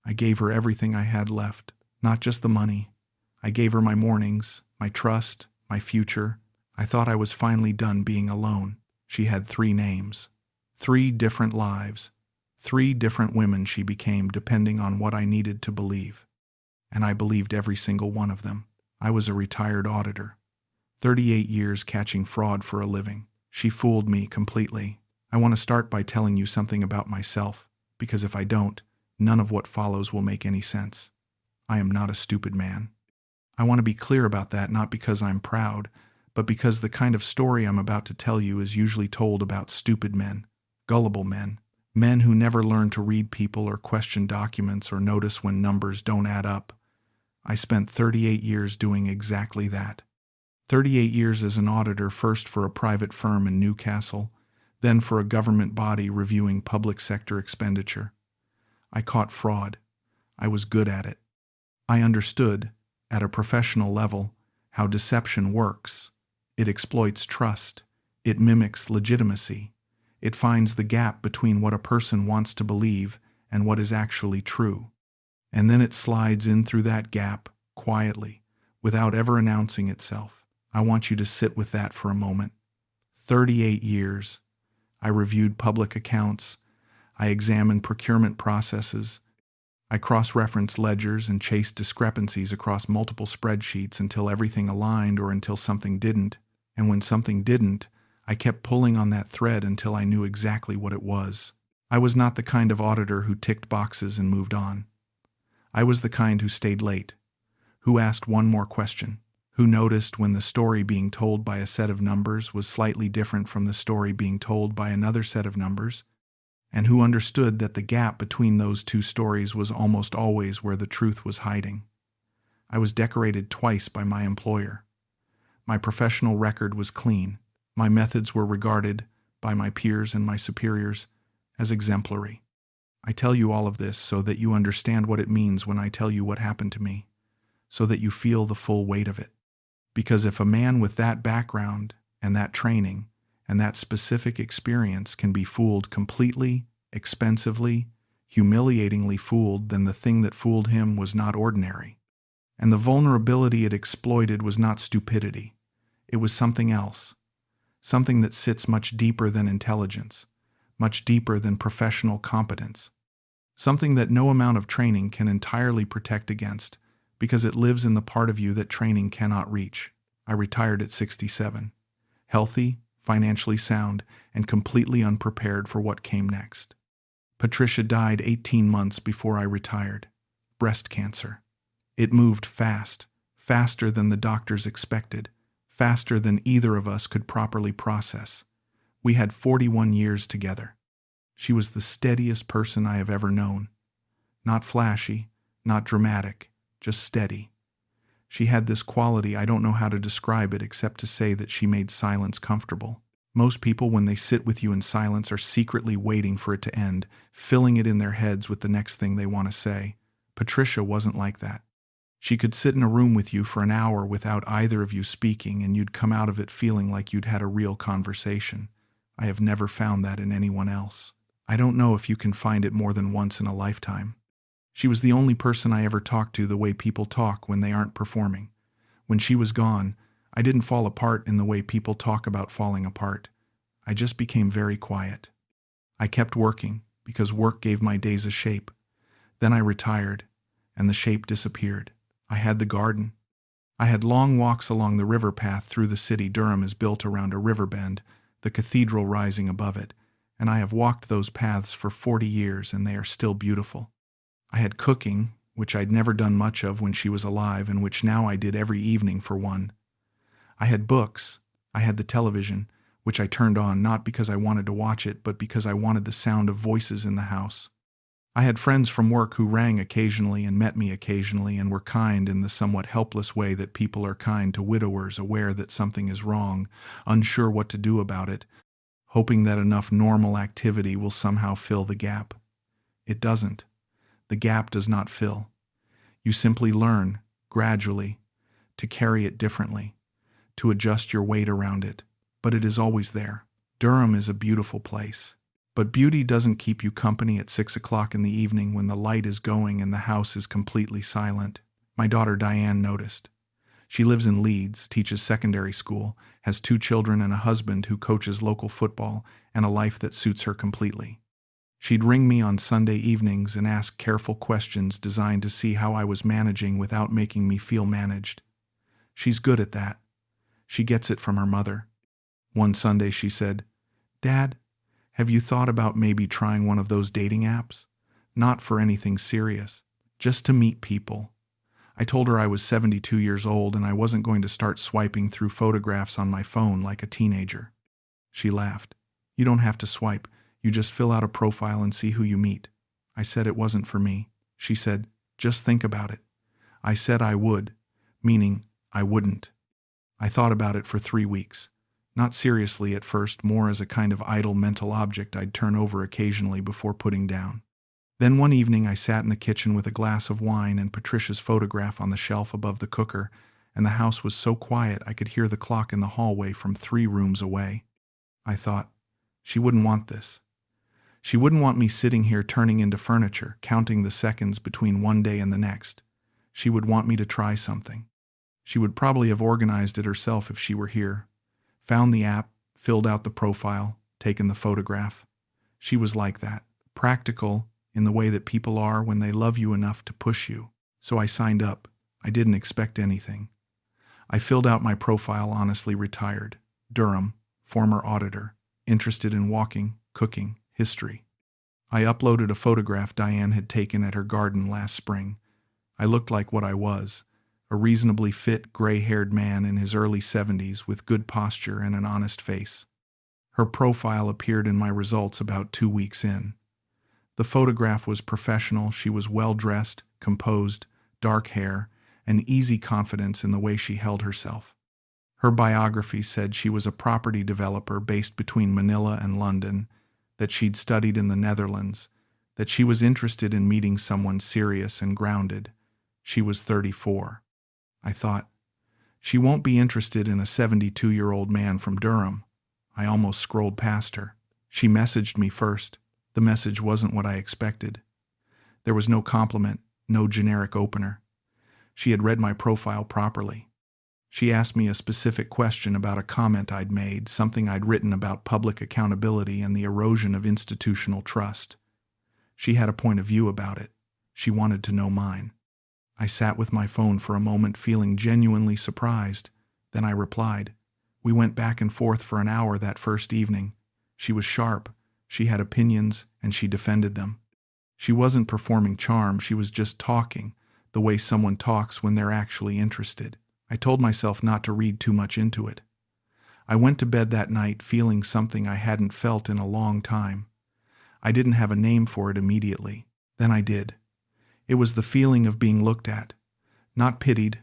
I gave her everything I had left, not just the money. I gave her my mornings, my trust, my future. I thought I was finally done being alone. She had 3 names, 3 different lives, 3 different women she became depending on what I needed to believe. And I believed every single one of them. I was a retired auditor, 38 years catching fraud for a living. She fooled me completely. I want to start by telling you something about myself, because if I don't, none of what follows will make any sense. I am not a stupid man. I want to be clear about that, not because I'm proud, but because the kind of story I'm about to tell you is usually told about stupid men, gullible men, men who never learn to read people or question documents or notice when numbers don't add up. I spent 38 years doing exactly that. 38 years as an auditor, first for a private firm in Newcastle, then for a government body reviewing public sector expenditure. I caught fraud. I was good at it. I understood, at a professional level, how deception works. It exploits trust. It mimics legitimacy. It finds the gap between what a person wants to believe and what is actually true. And then it slides in through that gap, quietly, without ever announcing itself. I want you to sit with that for a moment. 38 years. I reviewed public accounts. I examined procurement processes. I cross-referenced ledgers and chased discrepancies across multiple spreadsheets until everything aligned or until something didn't. And when something didn't, I kept pulling on that thread until I knew exactly what it was. I was not the kind of auditor who ticked boxes and moved on. I was the kind who stayed late, who asked one more question, who noticed when the story being told by a set of numbers was slightly different from the story being told by another set of numbers, and who understood that the gap between those 2 stories was almost always where the truth was hiding. I was decorated twice by my employer. My professional record was clean. My methods were regarded, by my peers and my superiors, as exemplary. I tell you all of this so that you understand what it means when I tell you what happened to me, so that you feel the full weight of it. Because if a man with that background and that training and that specific experience can be fooled completely, expensively, humiliatingly fooled, then the thing that fooled him was not ordinary. And the vulnerability it exploited was not stupidity. It was something else, something that sits much deeper than intelligence, much deeper than professional competence, something that no amount of training can entirely protect against, because it lives in the part of you that training cannot reach. I retired at 67, healthy, financially sound, and completely unprepared for what came next. Patricia died 18 months before I retired. Breast cancer. It moved fast, faster than the doctors expected, faster than either of us could properly process. We had 41 years together. She was the steadiest person I have ever known. Not flashy, not dramatic, just steady. She had this quality, I don't know how to describe it except to say that she made silence comfortable. Most people, when they sit with you in silence, are secretly waiting for it to end, filling it in their heads with the next thing they want to say. Patricia wasn't like that. She could sit in a room with you for an hour without either of you speaking, and you'd come out of it feeling like you'd had a real conversation. I have never found that in anyone else. I don't know if you can find it more than once in a lifetime. She was the only person I ever talked to the way people talk when they aren't performing. When she was gone, I didn't fall apart in the way people talk about falling apart. I just became very quiet. I kept working, because work gave my days a shape. Then I retired, and the shape disappeared. I had the garden. I had long walks along the river path through the city. Durham is built around a river bend, the cathedral rising above it, and I have walked those paths for 40 years, and they are still beautiful. I had cooking, which I'd never done much of when she was alive, and which now I did every evening for one. I had books. I had the television, which I turned on not because I wanted to watch it, but because I wanted the sound of voices in the house. I had friends from work who rang occasionally and met me occasionally and were kind in the somewhat helpless way that people are kind to widowers aware that something is wrong, unsure what to do about it, hoping that enough normal activity will somehow fill the gap. It doesn't. The gap does not fill. You simply learn, gradually, to carry it differently, to adjust your weight around it, but it is always there. Durham is a beautiful place. But beauty doesn't keep you company at 6 o'clock in the evening when the light is going and the house is completely silent. My daughter Diane noticed. She lives in Leeds, teaches secondary school, has 2 children and a husband who coaches local football, and a life that suits her completely. She'd ring me on Sunday evenings and ask careful questions designed to see how I was managing without making me feel managed. She's good at that. She gets it from her mother. One Sunday she said, "Dad, have you thought about maybe trying one of those dating apps? Not for anything serious, just to meet people." I told her I was 72 years old and I wasn't going to start swiping through photographs on my phone like a teenager. She laughed. "You don't have to swipe. You just fill out a profile and see who you meet." I said it wasn't for me. She said, "Just think about it." I said I would, meaning I wouldn't. I thought about it for 3 weeks. Not seriously at first, more as a kind of idle mental object I'd turn over occasionally before putting down. Then one evening I sat in the kitchen with a glass of wine and Patricia's photograph on the shelf above the cooker, and the house was so quiet I could hear the clock in the hallway from 3 rooms away. I thought, she wouldn't want this. She wouldn't want me sitting here turning into furniture, counting the seconds between one day and the next. She would want me to try something. She would probably have organized it herself if she were here. Found the app, filled out the profile, taken the photograph. She was like that, practical in the way that people are when they love you enough to push you. So I signed up. I didn't expect anything. I filled out my profile honestly retired. Durham, former auditor, interested in walking, cooking, history. I uploaded a photograph Diane had taken at her garden last spring. I looked like what I was, a reasonably fit, gray-haired man in his early 70s with good posture and an honest face. Her profile appeared in my results about 2 weeks in. The photograph was professional. She was well-dressed, composed, dark hair, and easy confidence in the way she held herself. Her biography said she was a property developer based between Manila and London, that she'd studied in the Netherlands, that she was interested in meeting someone serious and grounded. She was 34. I thought, she won't be interested in a 72-year-old man from Durham. I almost scrolled past her. She messaged me first. The message wasn't what I expected. There was no compliment, no generic opener. She had read my profile properly. She asked me a specific question about a comment I'd made, something I'd written about public accountability and the erosion of institutional trust. She had a point of view about it. She wanted to know mine. I sat with my phone for a moment feeling genuinely surprised. Then I replied. We went back and forth for an hour that first evening. She was sharp. She had opinions, and she defended them. She wasn't performing charm, she was just talking, the way someone talks when they're actually interested. I told myself not to read too much into it. I went to bed that night feeling something I hadn't felt in a long time. I didn't have a name for it immediately. Then I did. It was the feeling of being looked at. Not pitied,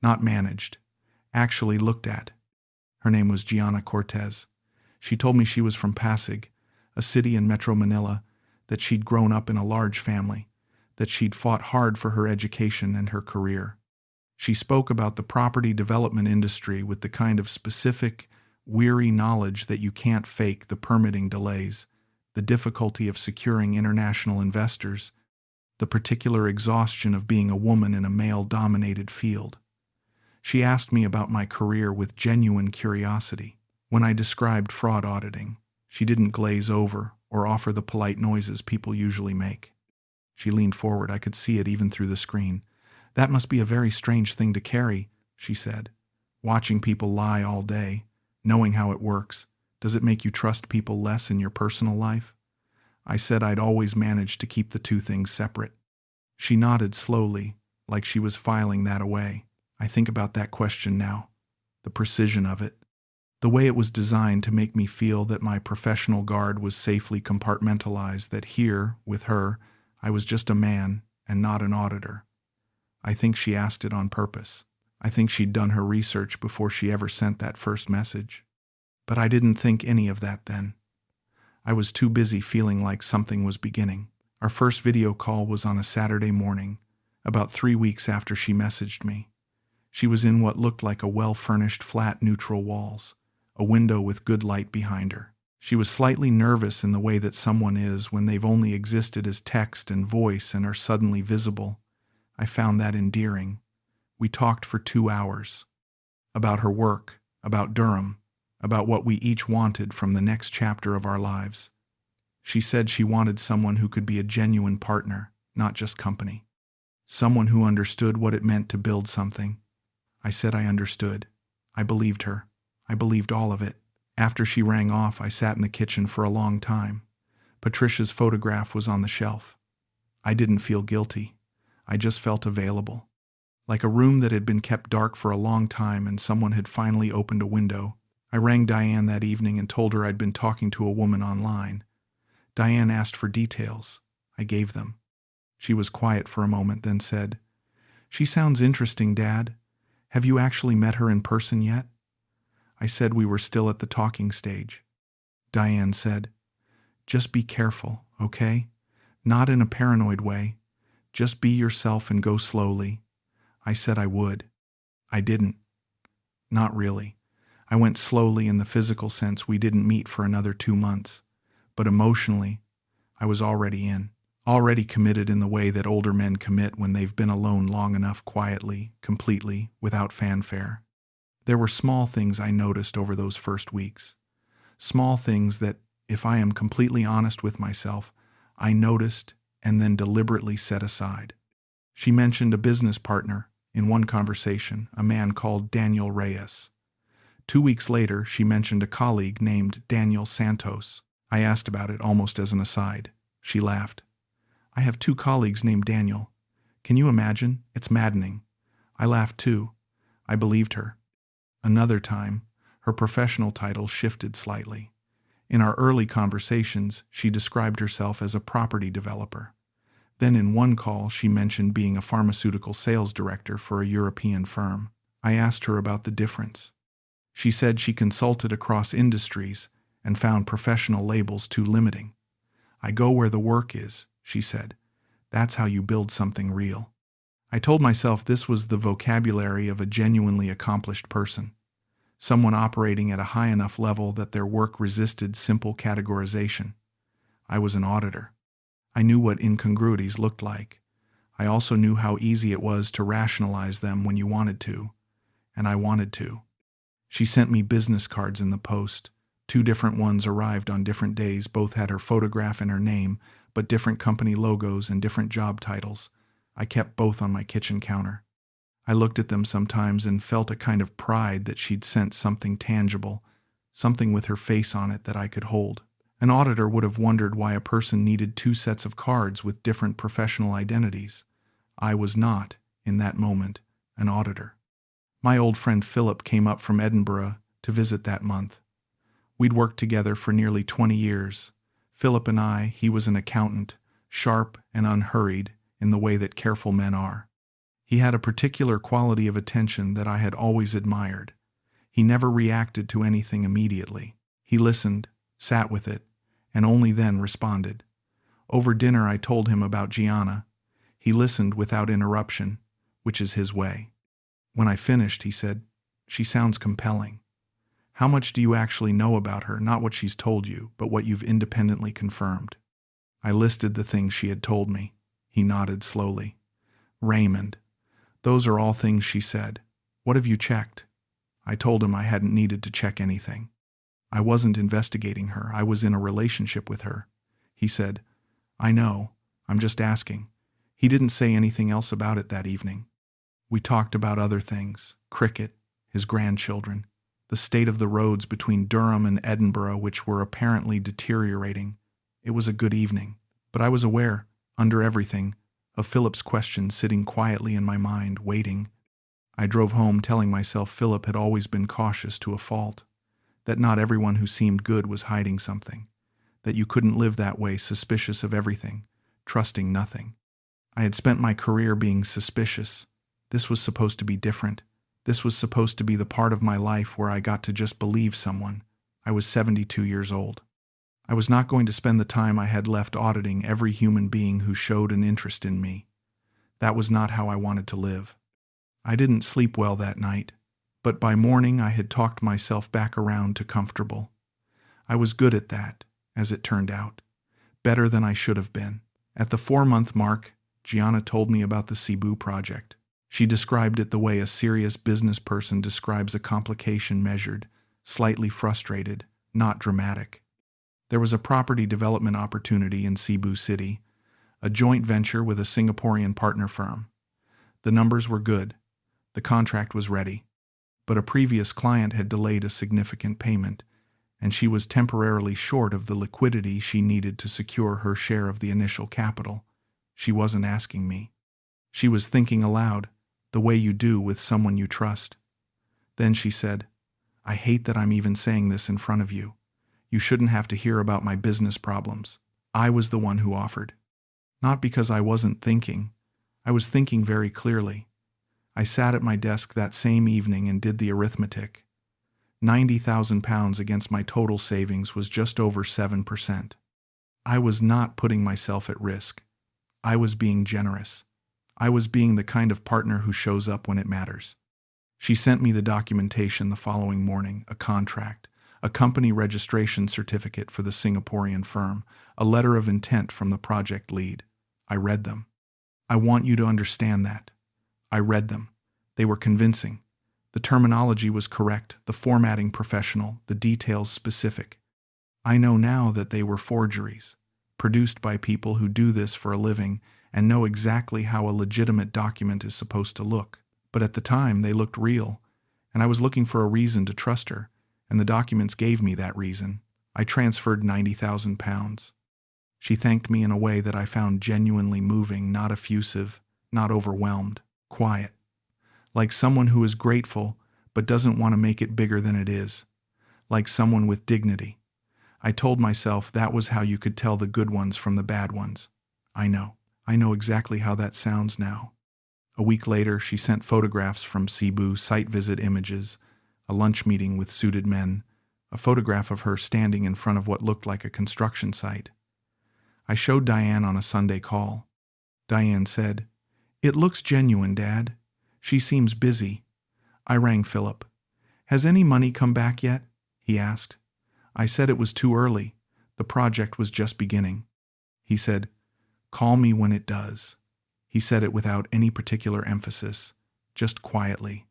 not managed. Actually looked at. Her name was Gianna Cortez. She told me she was from Pasig, a city in Metro Manila, that she'd grown up in a large family, that she'd fought hard for her education and her career. She spoke about the property development industry with the kind of specific, weary knowledge that you can't fake: the permitting delays, the difficulty of securing international investors, the particular exhaustion of being a woman in a male-dominated field. She asked me about my career with genuine curiosity. When I described fraud auditing, she didn't glaze over or offer the polite noises people usually make. She leaned forward. I could see it even through the screen. "That must be a very strange thing to carry," she said. "Watching people lie all day, knowing how it works, does it make you trust people less in your personal life?" I said I'd always managed to keep the two things separate. She nodded slowly, like she was filing that away. I think about that question now. The precision of it. The way it was designed to make me feel that my professional guard was safely compartmentalized, that here, with her, I was just a man and not an auditor. I think she asked it on purpose. I think she'd done her research before she ever sent that first message. But I didn't think any of that then. I was too busy feeling like something was beginning. Our first video call was on a Saturday morning, about 3 weeks after she messaged me. She was in what looked like a well-furnished flat, neutral walls, a window with good light behind her. She was slightly nervous in the way that someone is when they've only existed as text and voice and are suddenly visible. I found that endearing. We talked for 2 hours. About her work, about Durham, about what we each wanted from the next chapter of our lives. She said she wanted someone who could be a genuine partner, not just company. Someone who understood what it meant to build something. I said I understood. I believed her. I believed all of it. After she rang off, I sat in the kitchen for a long time. Patricia's photograph was on the shelf. I didn't feel guilty. I just felt available. Like a room that had been kept dark for a long time and someone had finally opened a window. I rang Diane that evening and told her I'd been talking to a woman online. Diane asked for details. I gave them. She was quiet for a moment, then said, "She sounds interesting, Dad. Have you actually met her in person yet?" I said we were still at the talking stage. Diane said, "Just be careful, okay? Not in a paranoid way. Just be yourself and go slowly." I said I would. I didn't. Not really. I went slowly in the physical sense. We didn't meet for another 2 months. But emotionally, I was already in. Already committed in the way that older men commit when they've been alone long enough, quietly, completely, without fanfare. There were small things I noticed over those first weeks. Small things that, if I am completely honest with myself, I noticed and then deliberately set aside. She mentioned a business partner in one conversation, a man called Daniel Reyes. 2 weeks later, she mentioned a colleague named Daniel Santos. I asked about it almost as an aside. She laughed. "I have 2 colleagues named Daniel. Can you imagine? It's maddening." I laughed too. I believed her. Another time, her professional title shifted slightly. In our early conversations, she described herself as a property developer. Then in one call, she mentioned being a pharmaceutical sales director for a European firm. I asked her about the difference. She said she consulted across industries and found professional labels too limiting. "I go where the work is," she said. "That's how you build something real." I told myself this was the vocabulary of a genuinely accomplished person. Someone operating at a high enough level that their work resisted simple categorization. I was an auditor. I knew what incongruities looked like. I also knew how easy it was to rationalize them when you wanted to, and I wanted to. She sent me business cards in the post. 2 different ones arrived on different days. Both had her photograph and her name, but different company logos and different job titles. I kept both on my kitchen counter. I looked at them sometimes and felt a kind of pride that she'd sent something tangible, something with her face on it that I could hold. An auditor would have wondered why a person needed 2 sets of cards with different professional identities. I was not, in that moment, an auditor. My old friend Philip came up from Edinburgh to visit that month. We'd worked together for nearly 20 years. Philip and I, he was an accountant, sharp and unhurried in the way that careful men are. He had a particular quality of attention that I had always admired. He never reacted to anything immediately. He listened, sat with it, and only then responded. Over dinner I told him about Giana. He listened without interruption, which is his way. When I finished, he said, "She sounds compelling. How much do you actually know about her? Not what she's told you, but what you've independently confirmed." I listed the things she had told me. He nodded slowly. "Raymond. Those are all things she said. What have you checked?" I told him I hadn't needed to check anything. I wasn't investigating her. I was in a relationship with her. He said, "I know. I'm just asking." He didn't say anything else about it that evening. We talked about other things, cricket, his grandchildren, the state of the roads between Durham and Edinburgh, which were apparently deteriorating. It was a good evening, but I was aware, under everything, of Philip's question sitting quietly in my mind, waiting. I drove home telling myself Philip had always been cautious to a fault, that not everyone who seemed good was hiding something, that you couldn't live that way, suspicious of everything, trusting nothing. I had spent my career being suspicious. This was supposed to be different. This was supposed to be the part of my life where I got to just believe someone. I was 72 years old. I was not going to spend the time I had left auditing every human being who showed an interest in me. That was not how I wanted to live. I didn't sleep well that night, but by morning I had talked myself back around to comfortable. I was good at that, as it turned out. Better than I should have been. At the 4-month mark, Gianna told me about the Cebu project. She described it the way a serious business person describes a complication measured, slightly frustrated, not dramatic. There was a property development opportunity in Cebu City, a joint venture with a Singaporean partner firm. The numbers were good. The contract was ready. But a previous client had delayed a significant payment, and she was temporarily short of the liquidity she needed to secure her share of the initial capital. She wasn't asking me. She was thinking aloud, the way you do with someone you trust. Then she said, "I hate that I'm even saying this in front of you. You shouldn't have to hear about my business problems. I was the one who offered. Not because I wasn't thinking. I was thinking very clearly. I sat at my desk that same evening and did the arithmetic. £90,000 against my total savings was just over 7%. I was not putting myself at risk. I was being generous. I was being the kind of partner who shows up when it matters." She sent me the documentation the following morning, a contract, a company registration certificate for the Singaporean firm, a letter of intent from the project lead. I read them. I want you to understand that. I read them. They were convincing. The terminology was correct, the formatting professional, the details specific. I know now that they were forgeries, produced by people who do this for a living and know exactly how a legitimate document is supposed to look. But at the time, they looked real, and I was looking for a reason to trust her, and the documents gave me that reason. I transferred £90,000. She thanked me in a way that I found genuinely moving, not effusive, not overwhelmed, quiet. Like someone who is grateful but doesn't want to make it bigger than it is. Like someone with dignity. I told myself that was how you could tell the good ones from the bad ones. I know exactly how that sounds now. A week later, she sent photographs from Cebu, site visit images, a lunch meeting with suited men, a photograph of her standing in front of what looked like a construction site. I showed Diane on a Sunday call. Diane said, "It looks genuine, Dad. She seems busy." I rang Philip. "Has any money come back yet?" he asked. I said it was too early. The project was just beginning. He said, "Call me when it does." He said it without any particular emphasis, just quietly.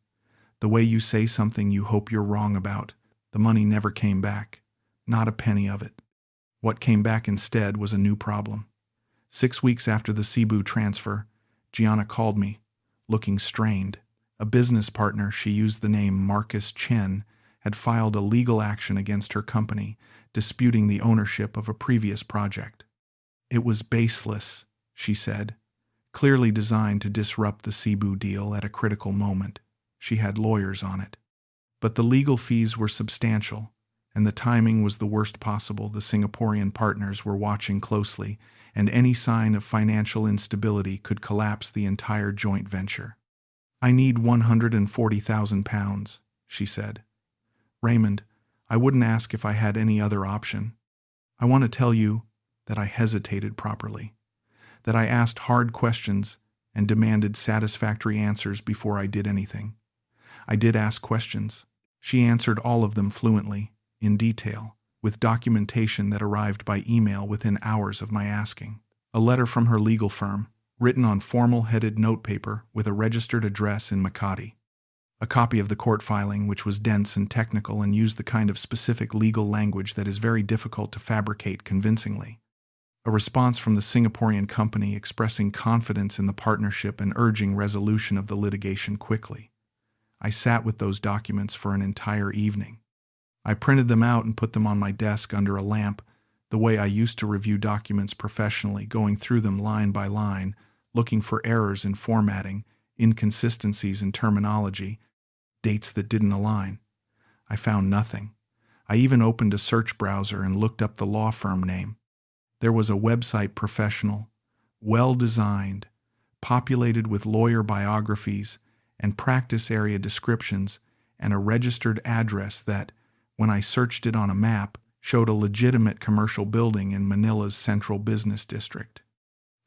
The way you say something you hope you're wrong about. The money never came back. Not a penny of it. What came back instead was a new problem. 6 weeks after the Cebu transfer, Gianna called me, looking strained. A business partner, she used the name Marcus Chen, had filed a legal action against her company, disputing the ownership of a previous project. It was baseless, she said, clearly designed to disrupt the Cebu deal at a critical moment. She had lawyers on it. But the legal fees were substantial, and the timing was the worst possible. The Singaporean partners were watching closely, and any sign of financial instability could collapse the entire joint venture. "I need £140,000, she said. "Raymond, I wouldn't ask if I had any other option. I want to tell you that I hesitated properly, that I asked hard questions and demanded satisfactory answers before I did anything. I did ask questions. She answered all of them fluently, in detail, with documentation that arrived by email within hours of my asking. A letter from her legal firm, written on formal-headed notepaper with a registered address in Makati. A copy of the court filing, which was dense and technical and used the kind of specific legal language that is very difficult to fabricate convincingly. A response from the Singaporean company expressing confidence in the partnership and urging resolution of the litigation quickly. I sat with those documents for an entire evening. I printed them out and put them on my desk under a lamp, the way I used to review documents professionally, going through them line by line, looking for errors in formatting, inconsistencies in terminology, dates that didn't align. I found nothing. I even opened a search browser and looked up the law firm name. There was a website professional, well-designed, populated with lawyer biographies and practice area descriptions, and a registered address that, when I searched it on a map, showed a legitimate commercial building in Manila's central business district.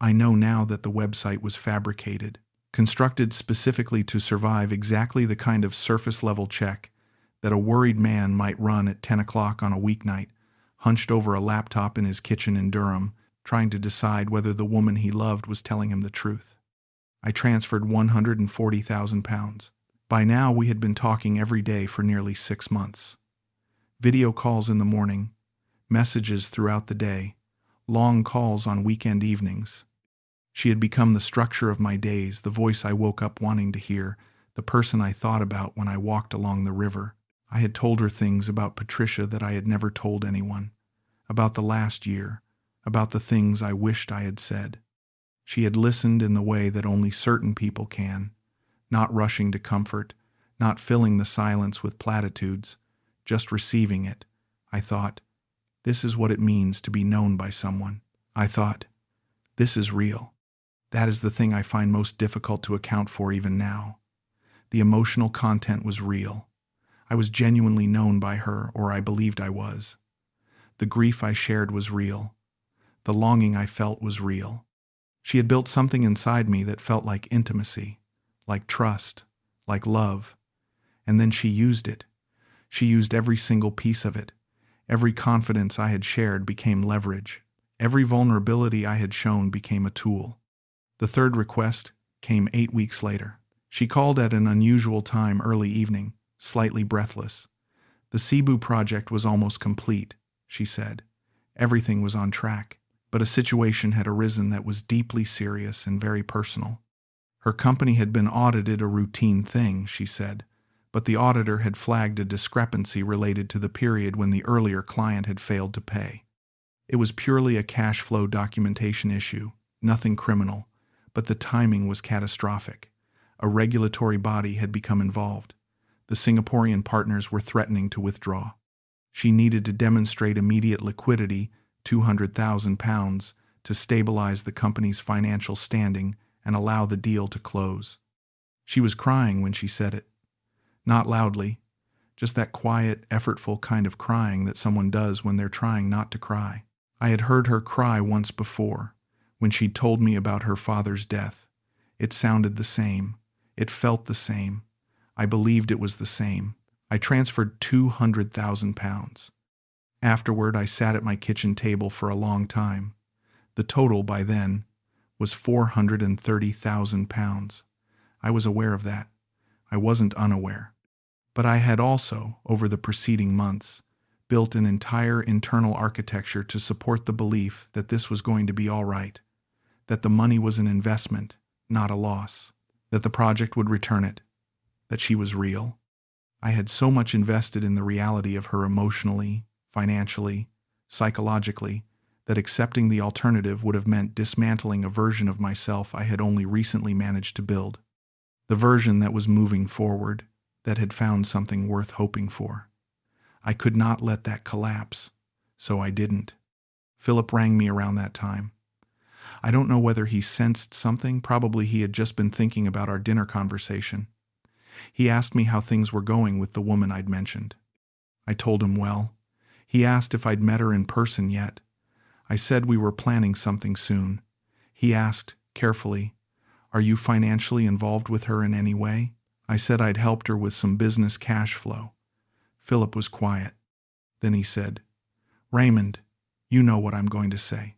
I know now that the website was fabricated, constructed specifically to survive exactly the kind of surface-level check that a worried man might run at 10 o'clock on a weeknight, hunched over a laptop in his kitchen in Durham, trying to decide whether the woman he loved was telling him the truth. I transferred £140,000. By now we had been talking every day for nearly 6 months. Video calls in the morning, messages throughout the day, long calls on weekend evenings. She had become the structure of my days, the voice I woke up wanting to hear, the person I thought about when I walked along the river. I had told her things about Patricia that I had never told anyone, about the last year, about the things I wished I had said. She had listened in the way that only certain people can, not rushing to comfort, not filling the silence with platitudes, just receiving it. I thought, this is what it means to be known by someone. I thought, this is real. That is the thing I find most difficult to account for even now. The emotional content was real. I was genuinely known by her, or I believed I was. The grief I shared was real. The longing I felt was real. She had built something inside me that felt like intimacy, like trust, like love. And then she used it. She used every single piece of it. Every confidence I had shared became leverage. Every vulnerability I had shown became a tool. The third request came 8 weeks later. She called at an unusual time early evening, slightly breathless. The Cebu project was almost complete, she said. Everything was on track, but a situation had arisen that was deeply serious and very personal. Her company had been audited, a routine thing, she said, but the auditor had flagged a discrepancy related to the period when the earlier client had failed to pay. It was purely a cash flow documentation issue, nothing criminal, but the timing was catastrophic. A regulatory body had become involved. The Singaporean partners were threatening to withdraw. She needed to demonstrate immediate liquidity, £200,000, to stabilize the company's financial standing and allow the deal to close. She was crying when she said it. Not loudly, just that quiet, effortful kind of crying that someone does when they're trying not to cry. I had heard her cry once before, when she'd told me about her father's death. It sounded the same. It felt the same. I believed it was the same. I transferred £200,000. Afterward, I sat at my kitchen table for a long time. The total, by then, was £430,000. I was aware of that. I wasn't unaware. But I had also, over the preceding months, built an entire internal architecture to support the belief that this was going to be all right, that the money was an investment, not a loss, that the project would return it, that she was real. I had so much invested in the reality of her emotionally, financially, psychologically, that accepting the alternative would have meant dismantling a version of myself I had only recently managed to build. The version that was moving forward, that had found something worth hoping for. I could not let that collapse, so I didn't. Philip rang me around that time. I don't know whether he sensed something. Probably he had just been thinking about our dinner conversation. He asked me how things were going with the woman I'd mentioned. I told him well. He asked if I'd met her in person yet. I said we were planning something soon. He asked, carefully, "Are you financially involved with her in any way?" I said I'd helped her with some business cash flow. Philip was quiet. Then he said, "Raymond, you know what I'm going to say."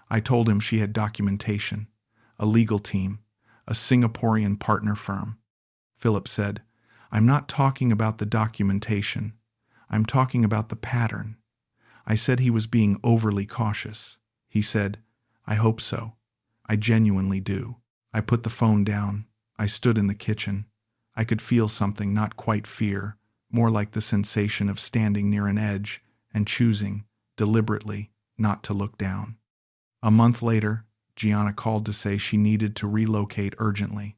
I told him she had documentation, a legal team, a Singaporean partner firm. Philip said, "I'm not talking about the documentation. I'm talking about the pattern." I said he was being overly cautious. He said, "I hope so. I genuinely do." I put the phone down. I stood in the kitchen. I could feel something, not quite fear, more like the sensation of standing near an edge and choosing, deliberately, not to look down. A month later, Gianna called to say she needed to relocate urgently.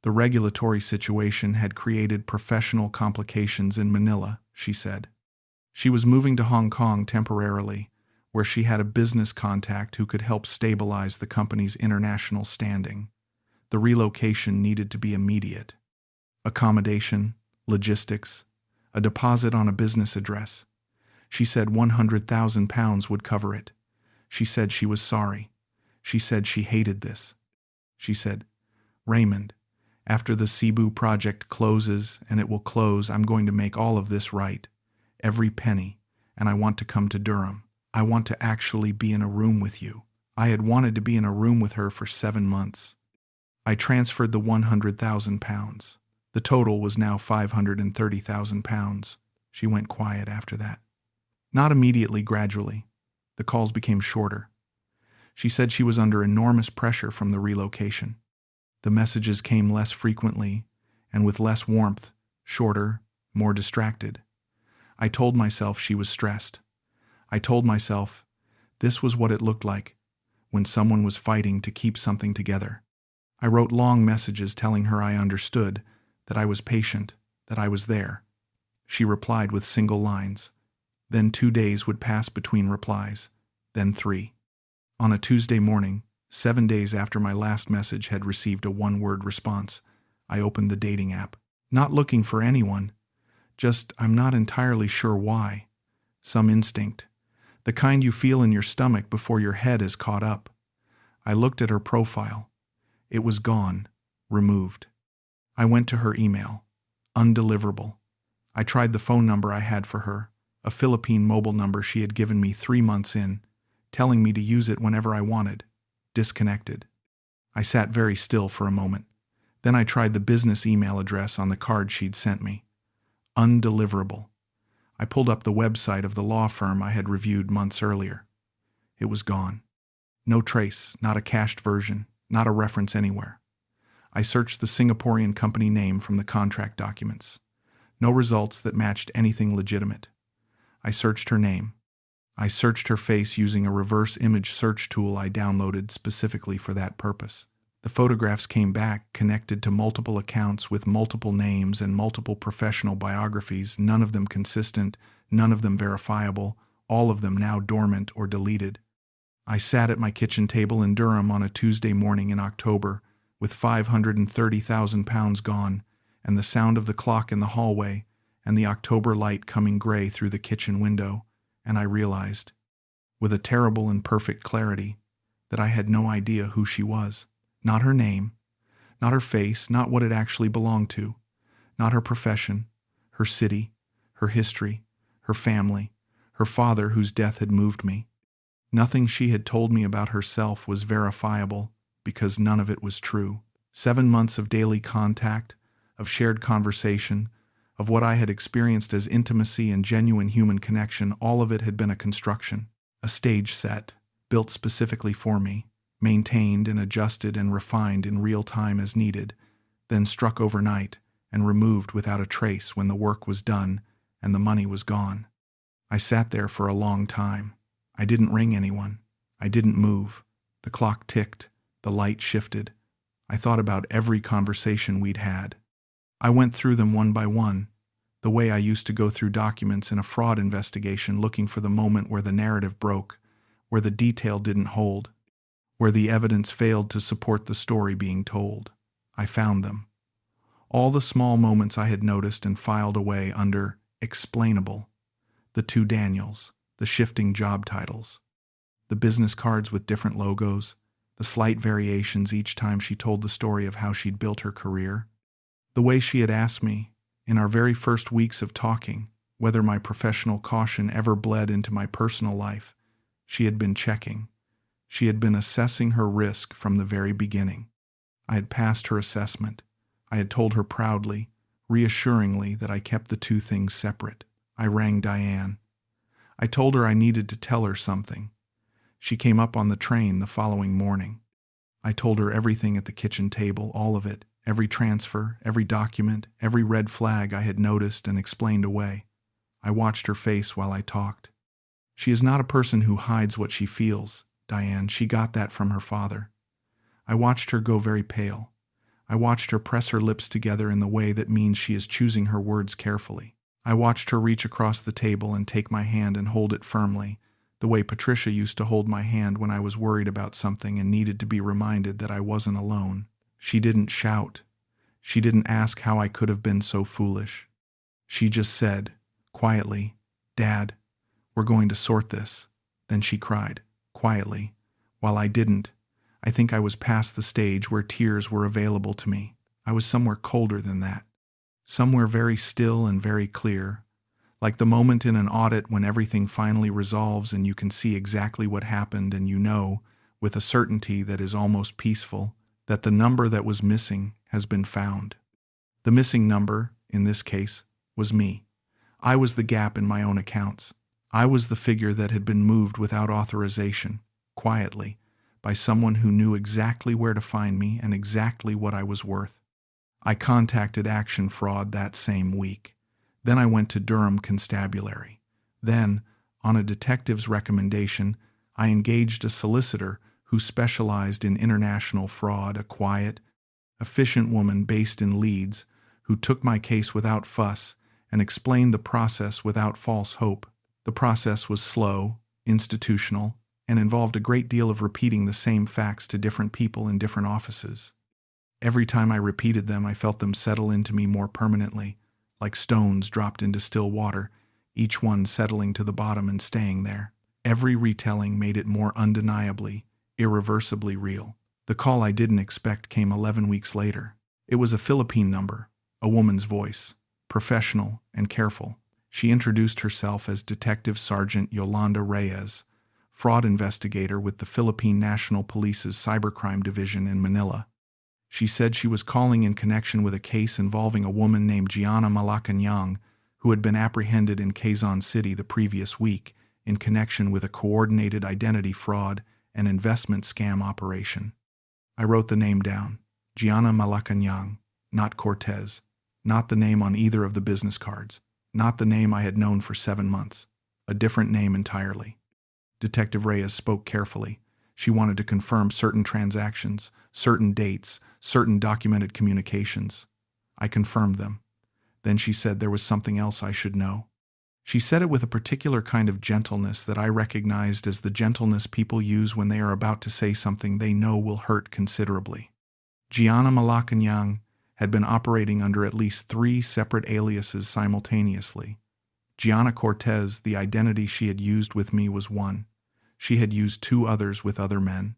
The regulatory situation had created professional complications in Manila, she said. She was moving to Hong Kong temporarily, where she had a business contact who could help stabilize the company's international standing. The relocation needed to be immediate. Accommodation, logistics, a deposit on a business address. She said £100,000 would cover it. She said she was sorry. She said she hated this. She said, "Raymond, after the Cebu project closes, and it will close, I'm going to make all of this right. Every penny. and I want to come to Durham. I want to actually be in a room with you. I had wanted to be in a room with her for 7 months. I transferred the £100,000. The total was now £530,000. She went quiet after that. Not immediately, gradually. The calls became shorter. She said she was under enormous pressure from the relocation. The messages came less frequently and with less warmth, shorter, more distracted. I told myself she was stressed. I told myself this was what it looked like when someone was fighting to keep something together. I wrote long messages telling her I understood, that I was patient, that I was there. She replied with single lines. Then 2 days would pass between replies, then 3. On a Tuesday morning, 7 days after my last message had received a one-word response, I opened the dating app. Not looking for anyone, just I'm not entirely sure why. Some instinct. The kind you feel in your stomach before your head is caught up. I looked at her profile. It was gone, removed. I went to her email. Undeliverable. I tried the phone number I had for her, a Philippine mobile number she had given me 3 months in, telling me to use it whenever I wanted. Disconnected. I sat very still for a moment. Then I tried the business email address on the card she'd sent me. Undeliverable. I pulled up the website of the law firm I had reviewed months earlier. It was gone. No trace, not a cached version, not a reference anywhere. I searched the Singaporean company name from the contract documents. No results that matched anything legitimate. I searched her name. I searched her face using a reverse image search tool I downloaded specifically for that purpose. The photographs came back connected to multiple accounts with multiple names and multiple professional biographies, none of them consistent, none of them verifiable, all of them now dormant or deleted. I sat at my kitchen table in Durham on a Tuesday morning in October, with £530,000 gone, and the sound of the clock in the hallway, and the October light coming gray through the kitchen window, and I realized, with a terrible and perfect clarity, that I had no idea who she was. Not her name, not her face, not what it actually belonged to, not her profession, her city, her history, her family, her father whose death had moved me. Nothing she had told me about herself was verifiable because none of it was true. 7 months of daily contact, of shared conversation, of what I had experienced as intimacy and genuine human connection, all of it had been a construction, a stage set, built specifically for me, maintained and adjusted and refined in real time as needed, then struck overnight and removed without a trace when the work was done and the money was gone. I sat there for a long time. I didn't ring anyone. I didn't move. The clock ticked. The light shifted. I thought about every conversation we'd had. I went through them one by one, the way I used to go through documents in a fraud investigation looking for the moment where the narrative broke, where the detail didn't hold, where the evidence failed to support the story being told. I found them. All the small moments I had noticed and filed away under explainable. The 2 Daniels, the shifting job titles, the business cards with different logos, the slight variations each time she told the story of how she'd built her career, the way she had asked me, in our very first weeks of talking, whether my professional caution ever bled into my personal life. She had been checking. She had been assessing her risk from the very beginning. I had passed her assessment. I had told her proudly, reassuringly, that I kept the 2 things separate. I rang Diane. I told her I needed to tell her something. She came up on the train the following morning. I told her everything at the kitchen table, all of it, every transfer, every document, every red flag I had noticed and explained away. I watched her face while I talked. She is not a person who hides what she feels, Diane. She got that from her father. I watched her go very pale. I watched her press her lips together in the way that means she is choosing her words carefully. I watched her reach across the table and take my hand and hold it firmly, the way Patricia used to hold my hand when I was worried about something and needed to be reminded that I wasn't alone. She didn't shout. She didn't ask how I could have been so foolish. She just said, quietly, "Dad, we're going to sort this." Then she cried, quietly. While I didn't, I think I was past the stage where tears were available to me. I was somewhere colder than that. Somewhere very still and very clear, Like the moment in an audit when everything finally resolves and you can see exactly what happened and you know, with a certainty that is almost peaceful, that the number that was missing has been found. The missing number, in this case, was me. I was the gap in my own accounts. I was the figure that had been moved without authorization, quietly, by someone who knew exactly where to find me and exactly what I was worth. I contacted Action Fraud that same week. Then I went to Durham Constabulary. Then, on a detective's recommendation, I engaged a solicitor who specialized in international fraud, a quiet, efficient woman based in Leeds who took my case without fuss and explained the process without false hope. The process was slow, institutional, and involved a great deal of repeating the same facts to different people in different offices. Every time I repeated them, I felt them settle into me more permanently, like stones dropped into still water, each one settling to the bottom and staying there. Every retelling made it more undeniably, irreversibly real. The call I didn't expect came 11 weeks later. It was a Philippine number, a woman's voice, professional and careful. She introduced herself as Detective Sergeant Yolanda Reyes, fraud investigator with the Philippine National Police's Cybercrime Division in Manila. She said she was calling in connection with a case involving a woman named Gianna who had been apprehended in Quezon City the previous week in connection with a coordinated identity fraud and investment scam operation. I wrote the name down. Gianna Malacanang, not Cortez, not the name on either of the business cards, not the name I had known for 7 months, a different name entirely. Detective Reyes spoke carefully. She wanted to confirm certain transactions, certain dates, certain documented communications. I confirmed them. Then she said there was something else I should know. She said it with a particular kind of gentleness that I recognized as the gentleness people use when they are about to say something they know will hurt considerably. Gianna Malacanang had been operating under at least 3 separate aliases simultaneously. Gianna Cortez, the identity she had used with me, was one. She had used 2 others with other men.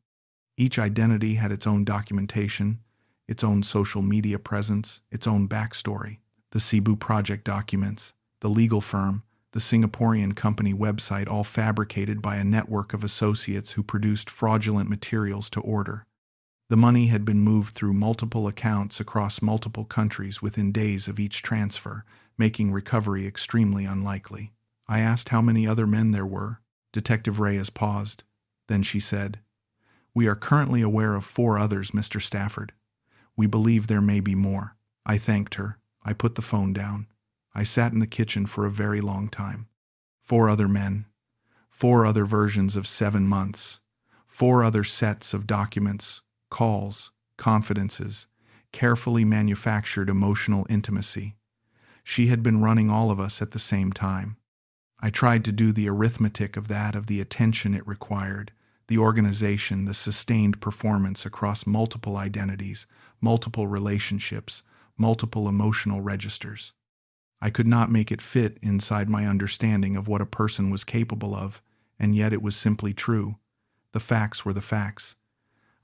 Each identity had its own documentation, its own social media presence, its own backstory. The Cebu project documents, the legal firm, the Singaporean company website, all fabricated by a network of associates who produced fraudulent materials to order. The money had been moved through multiple accounts across multiple countries within days of each transfer, making recovery extremely unlikely. I asked how many other men there were. Detective Reyes paused. Then she said, "We are currently aware of 4 others, Mr. Stafford. We believe there may be more." I thanked her. I put the phone down. I sat in the kitchen for a very long time. 4 other men. 4 other versions of 7 months. 4 other sets of documents, calls, confidences, carefully manufactured emotional intimacy. She had been running all of us at the same time. I tried to do the arithmetic of that, of the attention it required, the organization, the sustained performance across multiple identities, multiple relationships, multiple emotional registers. I could not make it fit inside my understanding of what a person was capable of, and yet it was simply true. The facts were the facts.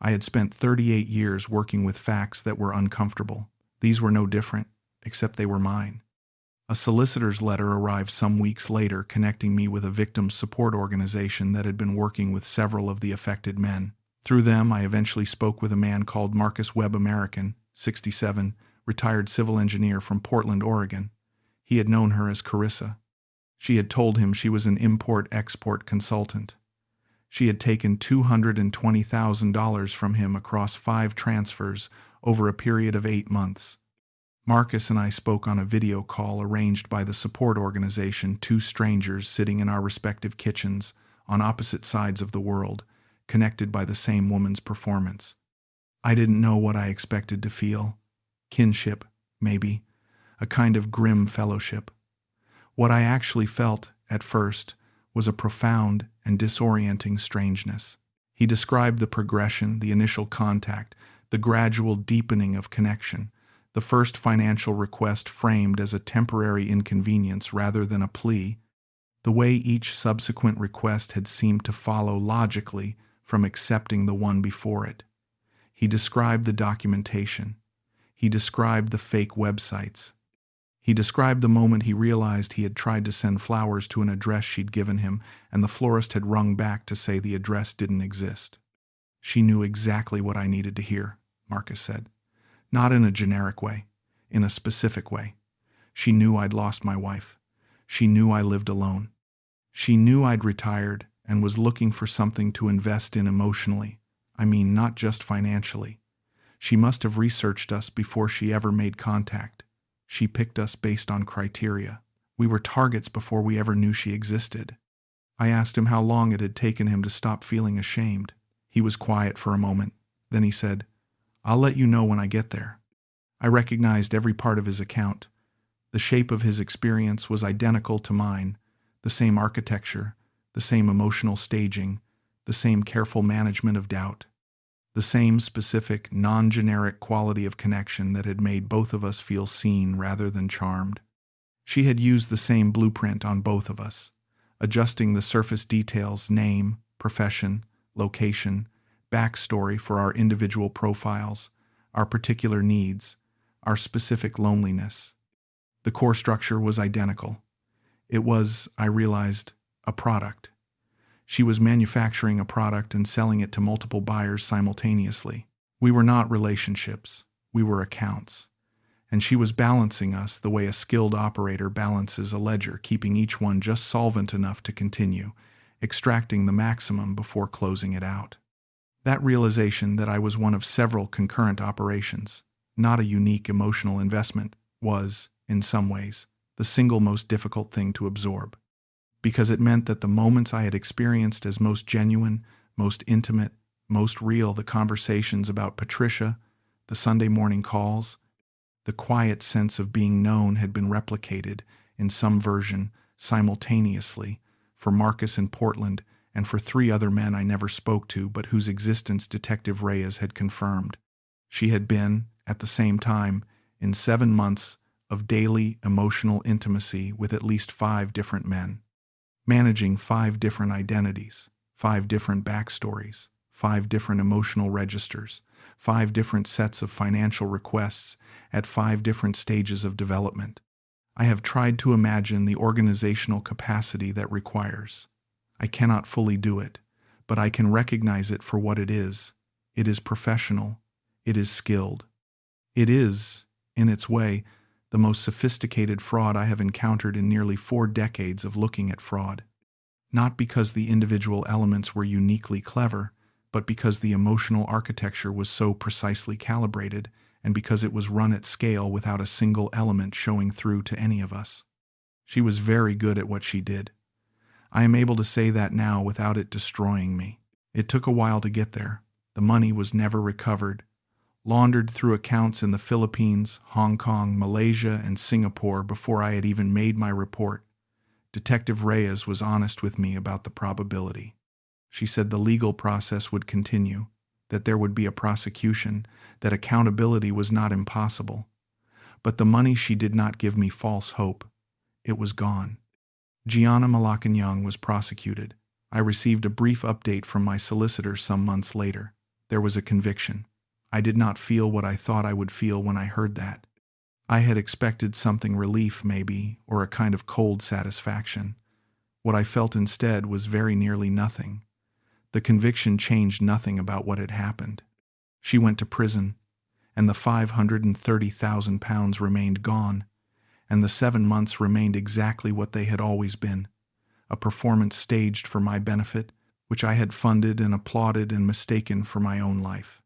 I had spent 38 years working with facts that were uncomfortable. These were no different, except they were mine. A solicitor's letter arrived some weeks later connecting me with a victim support organization that had been working with several of the affected men. Through them, I eventually spoke with a man called Marcus Webb American, 67, retired civil engineer from Portland, Oregon. He had known her as Carissa. She had told him she was an import-export consultant. She had taken $220,000 from him across 5 transfers over a period of 8 months. Marcus and I spoke on a video call arranged by the support organization, 2 strangers sitting in our respective kitchens on opposite sides of the world, connected by the same woman's performance. I didn't know what I expected to feel. Kinship, maybe. A kind of grim fellowship. What I actually felt, at first, was a profound and disorienting strangeness. He described the progression, the initial contact, the gradual deepening of connection, the first financial request framed as a temporary inconvenience rather than a plea, the way each subsequent request had seemed to follow logically from accepting the one before it. He described the documentation. He described the fake websites. He described the moment he realized he had tried to send flowers to an address she'd given him, and the florist had rung back to say the address didn't exist. She knew exactly what I needed to hear, Marcus said. Not in a generic way, in a specific way. She knew I'd lost my wife. She knew I lived alone. She knew I'd retired and was looking for something to invest in emotionally. I mean, not just financially. She must have researched us before she ever made contact. She picked us based on criteria. We were targets before we ever knew she existed. I asked him how long it had taken him to stop feeling ashamed. He was quiet for a moment. Then he said, "I'll let you know when I get there." I recognized every part of his account. The shape of his experience was identical to mine, the same architecture, the same emotional staging, the same careful management of doubt, the same specific, non-generic quality of connection that had made both of us feel seen rather than charmed. She had used the same blueprint on both of us, adjusting the surface details, name, profession, location, backstory for our individual profiles, our particular needs, our specific loneliness. The core structure was identical. It was, I realized, a product. She was manufacturing a product and selling it to multiple buyers simultaneously. We were not relationships. We were accounts. And she was balancing us the way a skilled operator balances a ledger, keeping each one just solvent enough to continue, extracting the maximum before closing it out. That realization that I was one of several concurrent operations, not a unique emotional investment, was, in some ways, the single most difficult thing to absorb. Because it meant that the moments I had experienced as most genuine, most intimate, most real, the conversations about Patricia, the Sunday morning calls, the quiet sense of being known had been replicated in some version simultaneously for Marcus in Portland and for 3 other men I never spoke to but whose existence Detective Reyes had confirmed. She had been, at the same time, in 7 months of daily emotional intimacy with at least 5 different men, managing 5 different identities, 5 different backstories, 5 different emotional registers, 5 different sets of financial requests at 5 different stages of development. I have tried to imagine the organizational capacity that requires. I cannot fully do it, but I can recognize it for what it is. It is professional. It is skilled. It is, in its way, the most sophisticated fraud I have encountered in nearly 4 decades of looking at fraud. Not because the individual elements were uniquely clever, but because the emotional architecture was so precisely calibrated and because it was run at scale without a single element showing through to any of us. She was very good at what she did. I am able to say that now without it destroying me. It took a while to get there. The money was never recovered. Laundered through accounts in the Philippines, Hong Kong, Malaysia, and Singapore before I had even made my report. Detective Reyes was honest with me about the probability. She said the legal process would continue, that there would be a prosecution, that accountability was not impossible. But the money she did not give me false hope. It was gone. Gianna was prosecuted. I received a brief update from my solicitor some months later. There was a conviction. I did not feel what I thought I would feel when I heard that. I had expected something relief, maybe, or a kind of cold satisfaction. What I felt instead was very nearly nothing. The conviction changed nothing about what had happened. She went to prison, and the £530,000 remained gone, and the 7 months remained exactly what they had always been, a performance staged for my benefit, which I had funded and applauded and mistaken for my own life.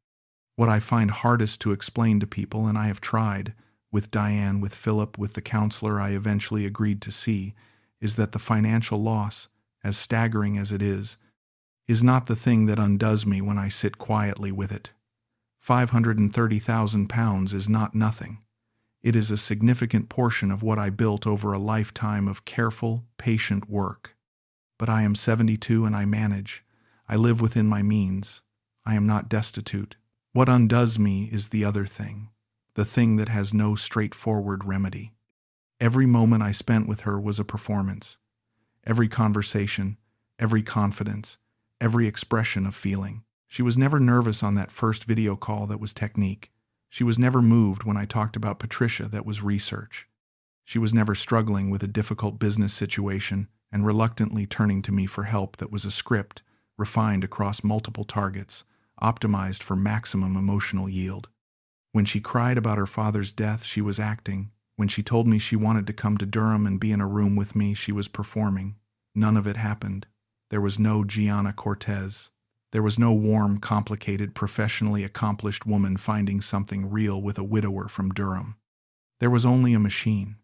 What I find hardest to explain to people, and I have tried, with Diane, with Philip, with the counselor I eventually agreed to see, is that the financial loss, as staggering as it is not the thing that undoes me when I sit quietly with it. £530,000 is not nothing. It is a significant portion of what I built over a lifetime of careful, patient work. But I am 72 and I manage. I live within my means. I am not destitute. What undoes me is the other thing, the thing that has no straightforward remedy. Every moment I spent with her was a performance. Every conversation, every confidence, every expression of feeling. She was never nervous on that first video call that was technique. She was never moved when I talked about Patricia that was research. She was never struggling with a difficult business situation and reluctantly turning to me for help that was a script, refined across multiple targets, optimized for maximum emotional yield. When she cried about her father's death, she was acting. When she told me she wanted to come to Durham and be in a room with me, she was performing. None of it happened. There was no Gianna Cortez. There was no warm, complicated, professionally accomplished woman finding something real with a widower from Durham. There was only a machine,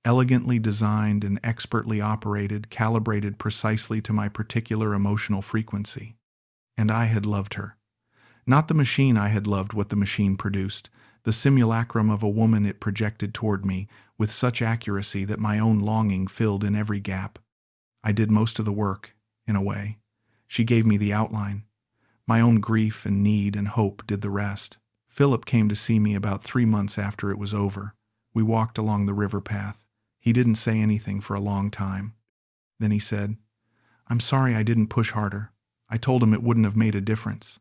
elegantly designed and expertly operated, calibrated precisely to my particular emotional frequency. And I had loved her. Not the machine. I had loved what the machine produced, the simulacrum of a woman it projected toward me with such accuracy that my own longing filled in every gap. I did most of the work, in a way. She gave me the outline. My own grief and need and hope did the rest. Philip came to see me about 3 months after it was over. We walked along the river path. He didn't say anything for a long time. Then he said, "I'm sorry I didn't push harder. I told him it wouldn't have made a difference."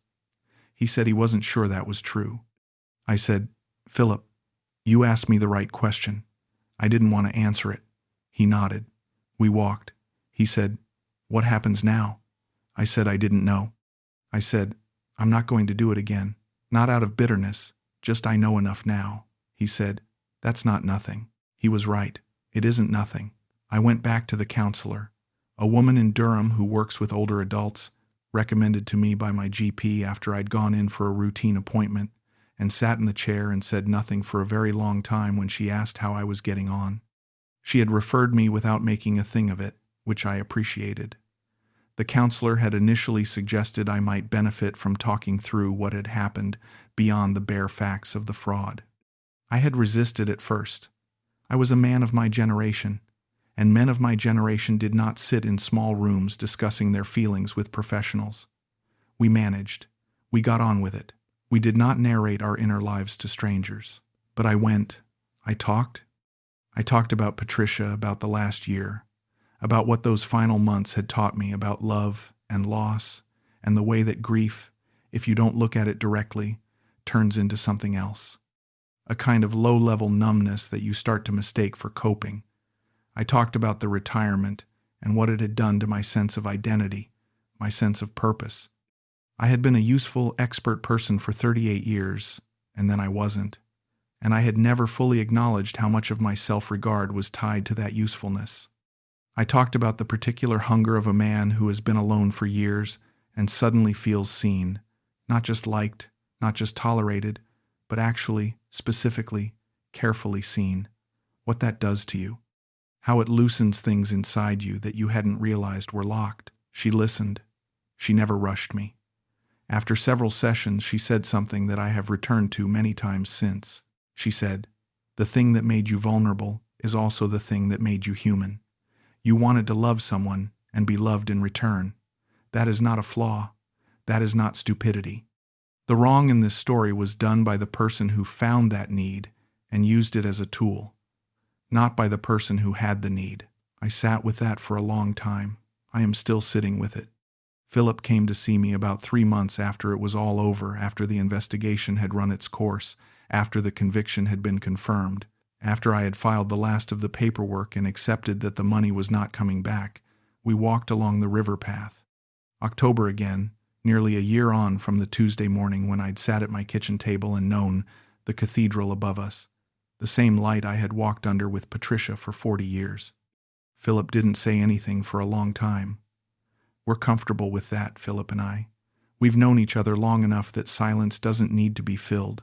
He said he wasn't sure that was true. I said, "Philip, you asked me the right question. I didn't want to answer it." He nodded. We walked. He said, "What happens now?" I said I didn't know. I said, "I'm not going to do it again. Not out of bitterness, just I know enough now." He said, "That's not nothing." He was right. It isn't nothing. I went back to the counselor, a woman in Durham who works with older adults, recommended to me by my GP after I'd gone in for a routine appointment, and sat in the chair and said nothing for a very long time when she asked how I was getting on. She had referred me without making a thing of it, which I appreciated. The counselor had initially suggested I might benefit from talking through what had happened beyond the bare facts of the fraud. I had resisted at first. I was a man of my generation, and men of my generation did not sit in small rooms discussing their feelings with professionals. We managed. We got on with it. We did not narrate our inner lives to strangers. But I went. I talked. I talked about Patricia, about the last year, about what those final months had taught me about love and loss, and the way that grief, if you don't look at it directly, turns into something else. A kind of low-level numbness that you start to mistake for coping. I talked about the retirement and what it had done to my sense of identity, my sense of purpose. I had been a useful, expert person for 38 years, and then I wasn't. And I had never fully acknowledged how much of my self-regard was tied to that usefulness. I talked about the particular hunger of a man who has been alone for years and suddenly feels seen, not just liked, not just tolerated, but actually, specifically, carefully seen. What that does to you. How it loosens things inside you that you hadn't realized were locked. She listened. She never rushed me. After several sessions, she said something that I have returned to many times since. She said, "The thing that made you vulnerable is also the thing that made you human. You wanted to love someone and be loved in return. That is not a flaw. That is not stupidity. The wrong in this story was done by the person who found that need and used it as a tool, not by the person who had the need." I sat with that for a long time. I am still sitting with it. Philip came to see me about 3 months after it was all over, after the investigation had run its course, after the conviction had been confirmed, after I had filed the last of the paperwork and accepted that the money was not coming back. We walked along the river path. October again, nearly a year on from the Tuesday morning when I'd sat at my kitchen table and known the cathedral above us, the same light I had walked under with Patricia for 40 years. Philip didn't say anything for a long time. We're comfortable with that, Philip and I. We've known each other long enough that silence doesn't need to be filled.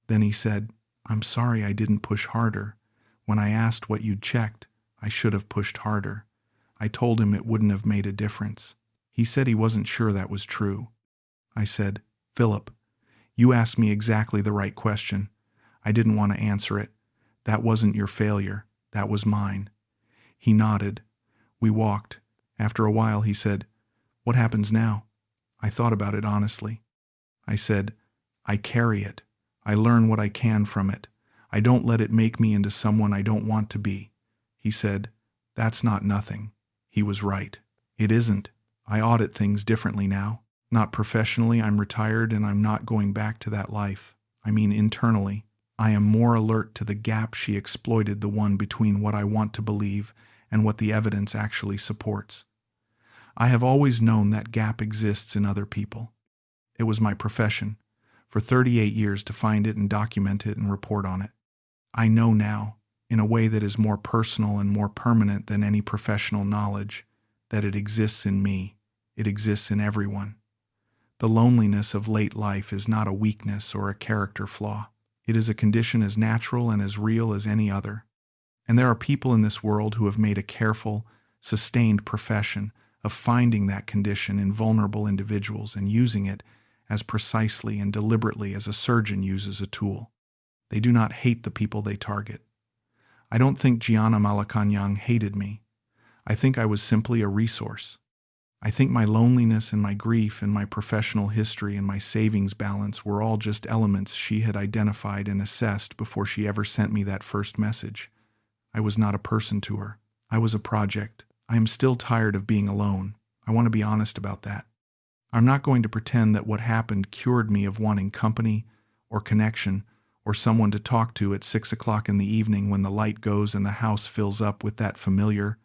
Then he said, "I'm sorry I didn't push harder. When I asked what you'd checked, I should have pushed harder. I told him it wouldn't have made a difference. He said he wasn't sure that was true." I said, "Philip, you asked me exactly the right question. I didn't want to answer it. That wasn't your failure. That was mine." He nodded. We walked. After a while, he said, "What happens now?" I thought about it honestly. I said, "I carry it. I learn what I can from it. I don't let it make me into someone I don't want to be." He said, "That's not nothing." He was right. It isn't. I audit things differently now. Not professionally, I'm retired and I'm not going back to that life. I mean internally. I am more alert to the gap she exploited, the one between what I want to believe and what the evidence actually supports. I have always known that gap exists in other people. It was my profession, for 38 years, to find it and document it and report on it. I know now, in a way that is more personal and more permanent than any professional knowledge, that it exists in me. It exists in everyone. The loneliness of late life is not a weakness or a character flaw. It is a condition as natural and as real as any other. And there are people in this world who have made a careful, sustained profession of finding that condition in vulnerable individuals and using it as precisely and deliberately as a surgeon uses a tool. They do not hate the people they target. I don't think Gianna hated me. I think I was simply a resource. I think my loneliness and my grief and my professional history and my savings balance were all just elements she had identified and assessed before she ever sent me that first message. I was not a person to her. I was a project. I am still tired of being alone. I want to be honest about that. I'm not going to pretend that what happened cured me of wanting company or connection or someone to talk to at 6 o'clock in the evening when the light goes and the house fills up with that familiar,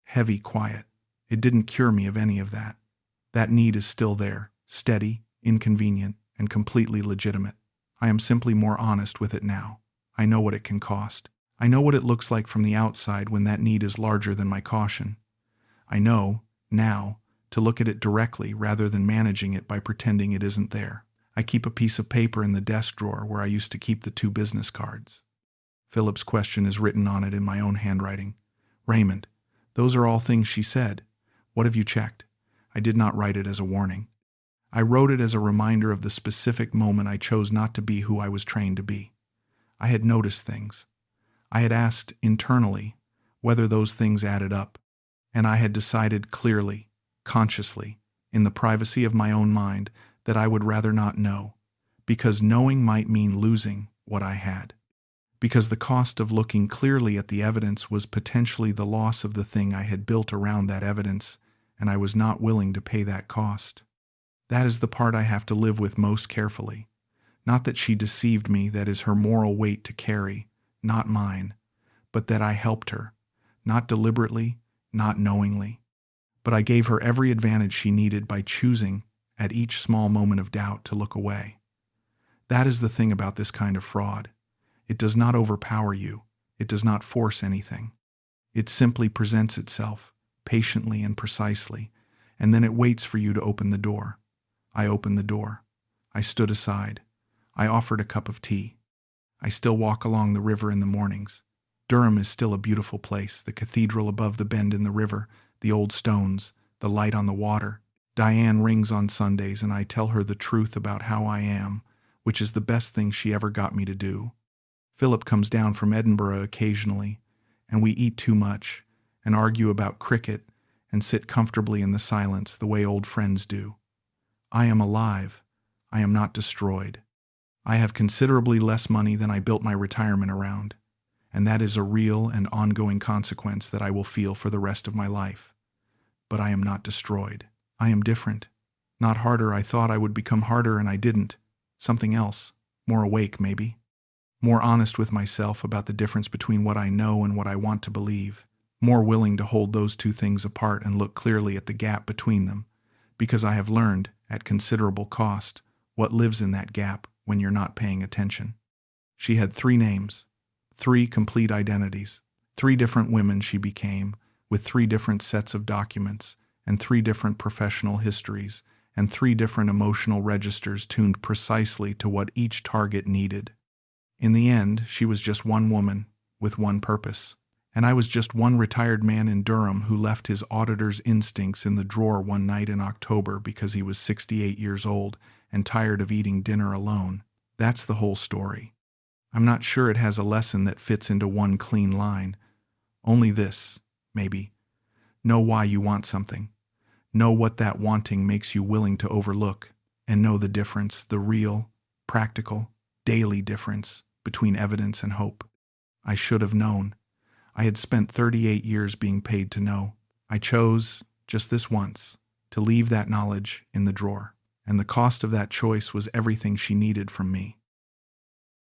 heavy quiet. It didn't cure me of any of that. That need is still there, steady, inconvenient, and completely legitimate. I am simply more honest with it now. I know what it can cost. I know what it looks like from the outside when that need is larger than my caution. I know, now, to look at it directly rather than managing it by pretending it isn't there. I keep a piece of paper in the desk drawer where I used to keep the 2 business cards. Philip's question is written on it in my own handwriting. Raymond, those are all things she said. What have you checked? I did not write it as a warning. I wrote it as a reminder of the specific moment I chose not to be who I was trained to be. I had noticed things. I had asked internally whether those things added up, and I had decided clearly, consciously, in the privacy of my own mind, that I would rather not know, because knowing might mean losing what I had. Because the cost of looking clearly at the evidence was potentially the loss of the thing I had built around that evidence, and I was not willing to pay that cost. That is the part I have to live with most carefully. Not that she deceived me, that is her moral weight to carry, not mine, but that I helped her, not deliberately, not knowingly. But I gave her every advantage she needed by choosing, at each small moment of doubt, to look away. That is the thing about this kind of fraud. It does not overpower you. It does not force anything. It simply presents itself, patiently and precisely, and then it waits for you to open the door. I opened the door. I stood aside. I offered a cup of tea. I still walk along the river in the mornings. Durham is still a beautiful place, the cathedral above the bend in the river, the old stones, the light on the water. Diane rings on Sundays and I tell her the truth about how I am, which is the best thing she ever got me to do. Philip comes down from Edinburgh occasionally, and we eat too much, and argue about cricket, and sit comfortably in the silence the way old friends do. I am alive. I am not destroyed. I have considerably less money than I built my retirement around, and that is a real and ongoing consequence that I will feel for the rest of my life. But I am not destroyed. I am different. Not harder. I thought I would become harder and I didn't. Something else. More awake, maybe. More honest with myself about the difference between what I know and what I want to believe. More willing to hold those two things apart and look clearly at the gap between them, because I have learned, at considerable cost, what lives in that gap when you're not paying attention. She had 3 names, 3 complete identities, 3 different women she became, with 3 different sets of documents, and 3 different professional histories, and 3 different emotional registers tuned precisely to what each target needed. In the end, she was just one woman, with one purpose. And I was just one retired man in Durham who left his auditor's instincts in the drawer one night in October because he was 68 years old and tired of eating dinner alone. That's the whole story. I'm not sure it has a lesson that fits into one clean line. Only this, maybe. Know why you want something. Know what that wanting makes you willing to overlook, and know the difference, the real, practical, daily difference between evidence and hope. I should have known. I had spent 38 years being paid to know. I chose, just this once, to leave that knowledge in the drawer, and the cost of that choice was everything she needed from me.